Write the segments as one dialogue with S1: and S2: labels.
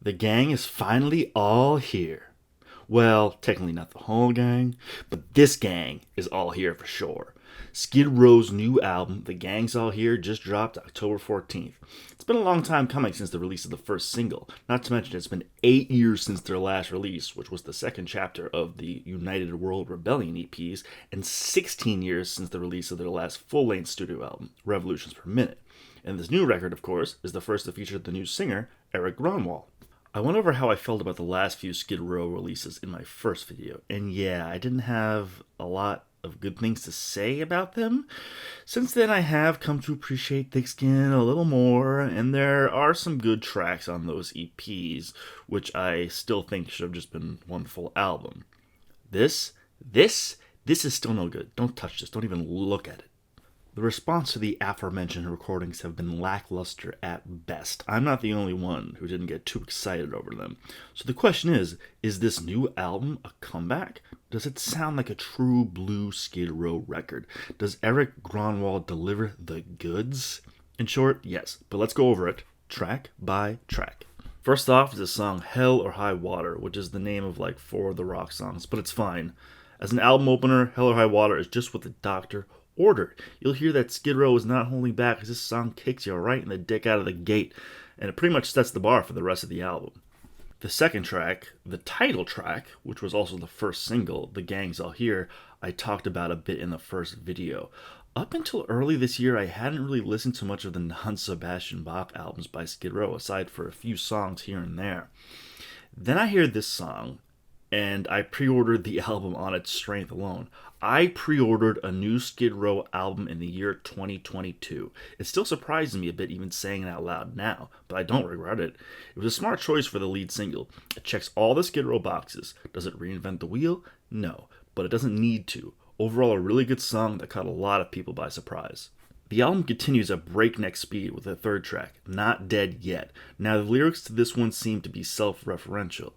S1: The gang is finally all here. Well, technically not the whole gang, but this gang is all here for sure. Skid Row's new album, The Gang's All Here, just dropped October 14th. It's been a long time coming since the release of the first single, not to mention it's been 8 years since their last release, which was the second chapter of the United World Rebellion EPs, and 16 years since the release of their last full-length studio album, Revolutions Per Minute. And this new record, of course, is the first to feature the new singer, Erik Grönwall. I went over how I felt about the last few Skid Row releases in my first video, and yeah, I didn't have a lot of good things to say about them. Since then, I have come to appreciate Thick Skin a little more, and there are some good tracks on those EPs, which I still think should have just been one full album. This is still no good. Don't touch this. Don't even look at it. The response to the aforementioned recordings have been lackluster at best. I'm not the only one who didn't get too excited over them. So the question is this new album a comeback? Does it sound like a true blue Skid Row record? Does Erik Grönwall deliver the goods? In short, yes, but let's go over it track by track. First off is the song Hell or High Water, which is the name of like 4 of the rock songs, but it's fine. As an album opener, Hell or High Water is just what the doctor ordered. You'll hear that Skid Row is not holding back as this song kicks you right in the dick out of the gate, and it pretty much sets the bar for the rest of the album. The second track, the title track, which was also the first single, The Gang's All Here, I talked about a bit in the first video. Up until early this year, I hadn't really listened to much of the non-Sebastian Bach albums by Skid Row, aside for a few songs here and there. Then I hear this song, and I pre-ordered the album on its strength alone. I pre-ordered a new Skid Row album in the year 2022. It still surprises me a bit even saying it out loud now, but I don't regret it. It was a smart choice for the lead single. It checks all the Skid Row boxes. Does it reinvent the wheel? No, but it doesn't need to. Overall, a really good song that caught a lot of people by surprise. The album continues at breakneck speed with the third track, Not Dead Yet. Now, the lyrics to this one seem to be self-referential.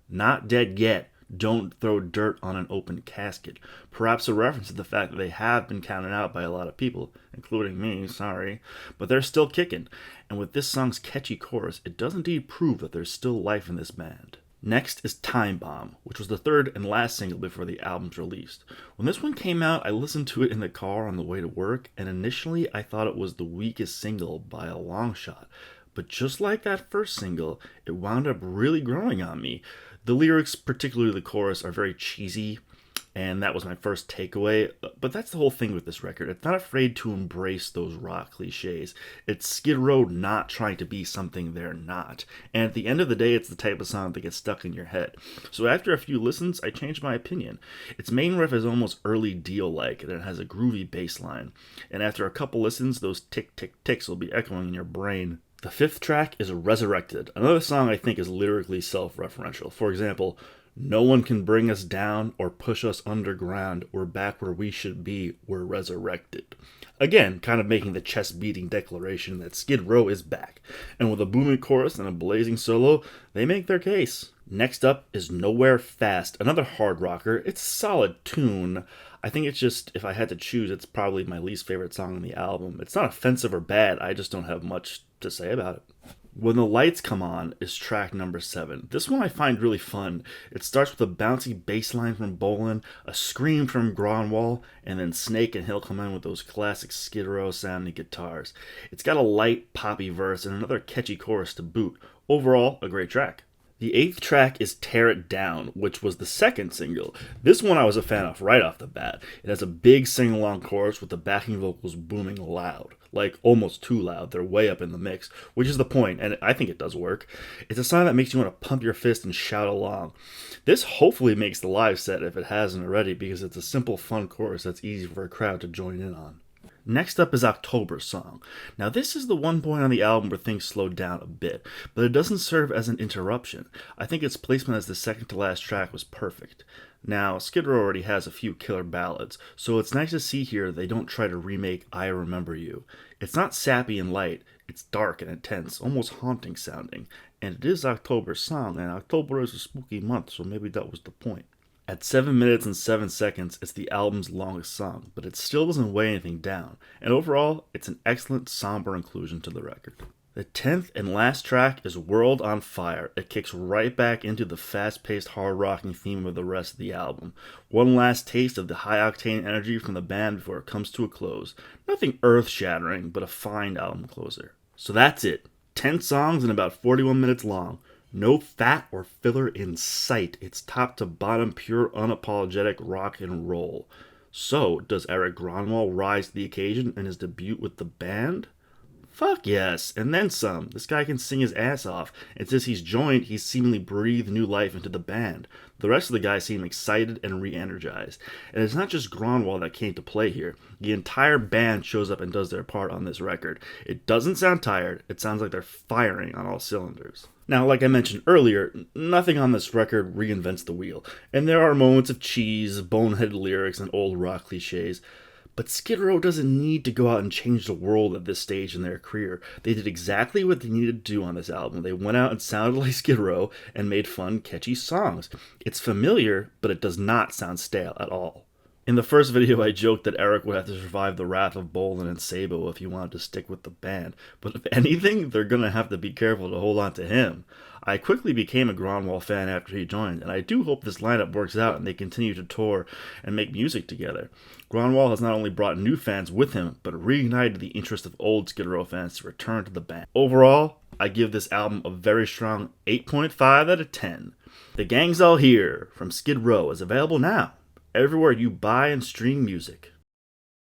S1: Not dead yet. Don't throw dirt on an open casket. Perhaps a reference to the fact that they have been counted out by a lot of people, including me, sorry, but they're still kicking. And with this song's catchy chorus, it does indeed prove that there's still life in this band. Next is Time Bomb, which was the third and last single before the album's released. When this one came out, I listened to it in the car on the way to work, and initially I thought it was the weakest single by a long shot. But just like that first single, it wound up really growing on me. The lyrics, particularly the chorus, are very cheesy, and that was my first takeaway. But that's the whole thing with this record. It's not afraid to embrace those rock cliches. It's Skid Row not trying to be something they're not. And at the end of the day, it's the type of song that gets stuck in your head. So after a few listens, I changed my opinion. Its main riff is almost early Dio-like, and it has a groovy bass line. And after a couple listens, those tick-tick-ticks will be echoing in your brain. The fifth track is Resurrected, another song I think is lyrically self-referential. For example, no one can bring us down or push us underground. We're back where we should be. We're resurrected. Again, kind of making the chest-beating declaration that Skid Row is back. And with a booming chorus and a blazing solo, they make their case. Next up is Nowhere Fast, another hard rocker. It's a solid tune. I think it's just, if I had to choose, it's probably my least favorite song on the album. It's not offensive or bad, I just don't have much to say about it. When the Lights Come On is track number 7. This one I find really fun. It starts with a bouncy bass line from Bolin, a scream from Grönwall, and then Snake and Hill come in with those classic Skid Row sounding guitars. It's got a light, poppy verse and another catchy chorus to boot. Overall, a great track. The 8th track is Tear It Down, which was the second single. This one I was a fan of right off the bat. It has a big sing-along chorus with the backing vocals booming loud. Like, almost too loud. They're way up in the mix, which is the point, and I think it does work. It's a song that makes you want to pump your fist and shout along. This hopefully makes the live set if it hasn't already, because it's a simple, fun chorus that's easy for a crowd to join in on. Next up is October Song. Now this is the one point on the album where things slowed down a bit, but it doesn't serve as an interruption. I think its placement as the second to last track was perfect. Now, Skid Row already has a few killer ballads, so it's nice to see here they don't try to remake I Remember You. It's not sappy and light, it's dark and intense, almost haunting sounding, and it is October Song, and October is a spooky month, so maybe that was the point. At 7 minutes and 7 seconds, it's the album's longest song, but it still doesn't weigh anything down, and overall, it's an excellent somber inclusion to the record. The 10th and last track is World on Fire. It kicks right back into the fast-paced, hard-rocking theme of the rest of the album. One last taste of the high-octane energy from the band before it comes to a close. Nothing earth-shattering, but a fine album closer. So that's it. 10 songs and about 41 minutes long. No fat or filler in sight. It's top to bottom pure unapologetic rock and roll. So, does Erik Grönwall rise to the occasion in his debut with the band? Fuck yes, and then some. This guy can sing his ass off, and since he's joined, he's seemingly breathed new life into the band. The rest of the guys seem excited and re-energized. And it's not just Grönwall that came to play here. The entire band shows up and does their part on this record. It doesn't sound tired, it sounds like they're firing on all cylinders. Now, like I mentioned earlier, nothing on this record reinvents the wheel, and there are moments of cheese, boneheaded lyrics, and old rock cliches. But Skid Row doesn't need to go out and change the world at this stage in their career. They did exactly what they needed to do on this album. They went out and sounded like Skid Row and made fun, catchy songs. It's familiar, but it does not sound stale at all. In the first video, I joked that Erik would have to survive the wrath of Bolin and Sabo if he wanted to stick with the band, but if anything, they're gonna have to be careful to hold on to him. I quickly became a Grönwall fan after he joined, and I do hope this lineup works out and they continue to tour and make music together. Grönwall has not only brought new fans with him, but reignited the interest of old Skid Row fans to return to the band. Overall, I give this album a very strong 8.5 out of 10. The Gang's All Here from Skid Row is available now, everywhere you buy and stream music.